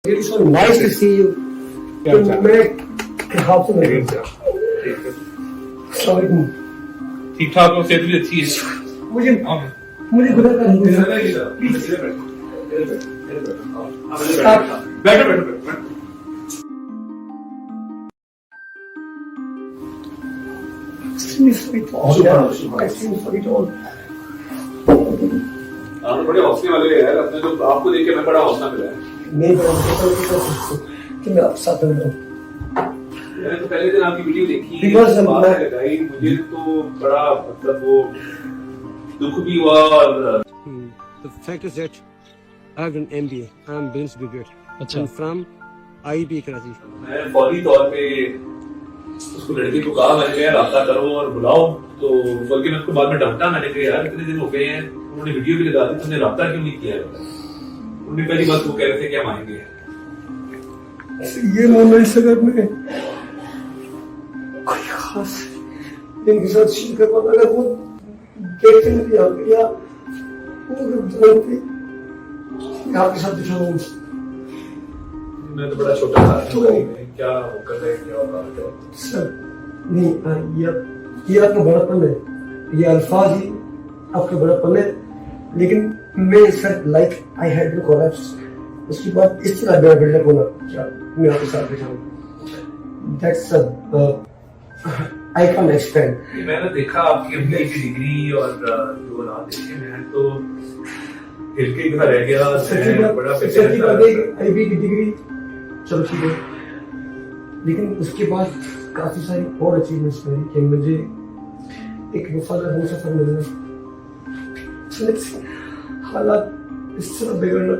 It's so nice to see you. मैं हाथ से मिल ठीक ठाक हो, सेहत भी अच्छी है। मुझे खुदा का नहीं बैठो बैठो बैठो। आप बड़े हौसले वाले यार, अपने तो आपको देख के मैं बड़ा हौसला मिला है। नहीं बड़ा कि मैं आप साथ में रहूं। मैंने तो पहले दिन आपकी वीडियो देखी, Because लगाई, मुझे तो बड़ा मतलब वो दुख भी हुआ। और The fact is that I have done MBA. I am business graduate. I'm from IIT Karachi. मैं फौरी तौर पे उसको लड़के को कहा, मैंने कहा रास्ता करो और बुलाओ, तो बल्कि मैं उसको बाद में डांटा, मैंने कहा यार इतने दिन हो गए हैं, उन्होंने वीडियो भी लगा दी, तुमने रास्ता क्यों नहीं किया है? उन्होंने पहली बात वो कह रहे थे कि हम आएंगे। ये मोमेंट्स अगर मैं कोई खास इनके साथ शेयर कर पाता, अगर वो देखते नहीं या वो जानते मैं आपके साथ दिखाऊं। मैं तो बड़ा छोटा था, तो क्या कर रहे, क्या होगा सर नहीं, ये आपका बड़ापन है, ये अल्फाज ही आपका बड़ापन है, लेकिन मैं sir like I had to collapse. उसके बाद इस तरह मेरा बिल्डअप होना, क्या मैं आपके साथ दिखाऊं, दैट्स आई कैन एक्सप्लेन। मैंने देखा आपकी MBA की डिग्री और जो हालात देखे, मैं तो हिल के इधर रह गया। बड़ा IB की डिग्री चलो ठीक है, लेकिन उसके बाद काफी सारी और अचीवमेंट्स रही कि मुझे एक वफादार हमसफर मिलना, हालात इस तरह बिगड़ना